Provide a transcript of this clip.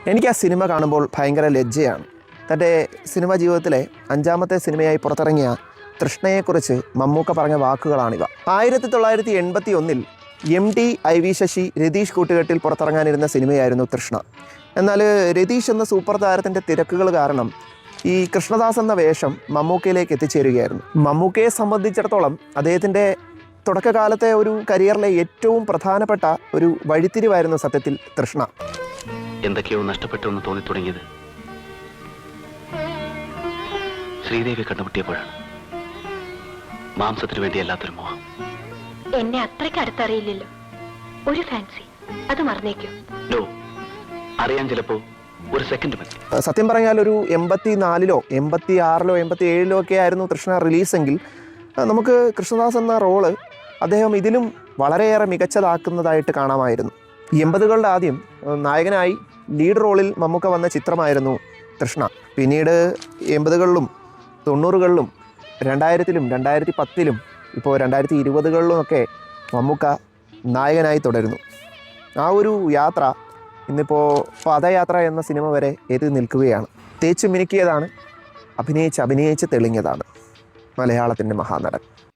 എനിക്ക് ആ സിനിമ കാണുമ്പോൾ ഭയങ്കര ലജ്ജയാണ്. തൻ്റെ സിനിമാ ജീവിതത്തിലെ 5ാമത്തെ സിനിമയായി പുറത്തിറങ്ങിയ തൃഷ്ണയെക്കുറിച്ച് മമ്മൂക്ക പറഞ്ഞ വാക്കുകളാണിവ. 1981 MD IV ശശി രതീഷ് കൂട്ടുകെട്ടിൽ പുറത്തിറങ്ങാനിരുന്ന സിനിമയായിരുന്നു തൃഷ്ണ. എന്നാൽ രതീഷ് എന്ന സൂപ്പർ താരത്തിൻ്റെ തിരക്കുകൾ കാരണം ഈ കൃഷ്ണദാസ് എന്ന വേഷം മമ്മൂക്കയിലേക്ക് എത്തിച്ചേരുകയായിരുന്നു. മമ്മൂക്കയെ സംബന്ധിച്ചിടത്തോളം അദ്ദേഹത്തിൻ്റെ തുടക്കകാലത്തെ ഒരു കരിയറിലെ ഏറ്റവും പ്രധാനപ്പെട്ട ഒരു വഴിത്തിരിവായിരുന്നു സത്യത്തിൽ തൃഷ്ണ. എന്തൊക്കെയോ നഷ്ടപ്പെട്ടു എന്ന് തോന്നി തുടങ്ങിയത് ശ്രീദേവി കണ്ടുമുട്ടിയപ്പോഴാണ്. മാംസത്തിനു വേണ്ടി അല്ലാത്തൊരു മോഹം. എന്നെ അത്രയ്ക്ക് അടുത്തറിയില്ലല്ലോ. ഒരു ഫാൻസി, അത് മറന്നേക്കോ? നോ, അറിയാൻ ചിലപ്പോ ഒരു സെക്കൻഡ് മതി. സത്യം പറഞ്ഞാൽ ഒരു 84-ലോ 86-ലോ 87-ലോ ഒക്കെ ആയിരുന്നു തൃഷ്ണ റിലീസെങ്കിൽ നമുക്ക് കൃഷ്ണദാസ് എന്ന റോള് അദ്ദേഹം ഇതിലും വളരെയേറെ മികച്ചതാക്കുന്നതായിട്ട് കാണാമായിരുന്നു. 80കളുടെ ആദ്യം നായകനായി ലീഡ് റോളിൽ മമ്മൂക്ക വന്ന ചിത്രമായിരുന്നു തൃഷ്ണ. പിന്നീട് 80കളിലും 90കളിലും 2000-ലും 2010-ലും ഇപ്പോൾ 2020-കളിലുമൊക്കെ മമ്മൂക്ക നായകനായി തുടരുന്നു. ആ ഒരു യാത്ര ഇന്നിപ്പോൾ പദയാത്ര എന്ന സിനിമ വരെ എത്തി നിൽക്കുകയാണ്. തേച്ചു മിനുക്കിയതാണ്, അഭിനയിച്ച് തെളിഞ്ഞതാണ് മലയാളത്തിൻ്റെ മഹാനടൻ.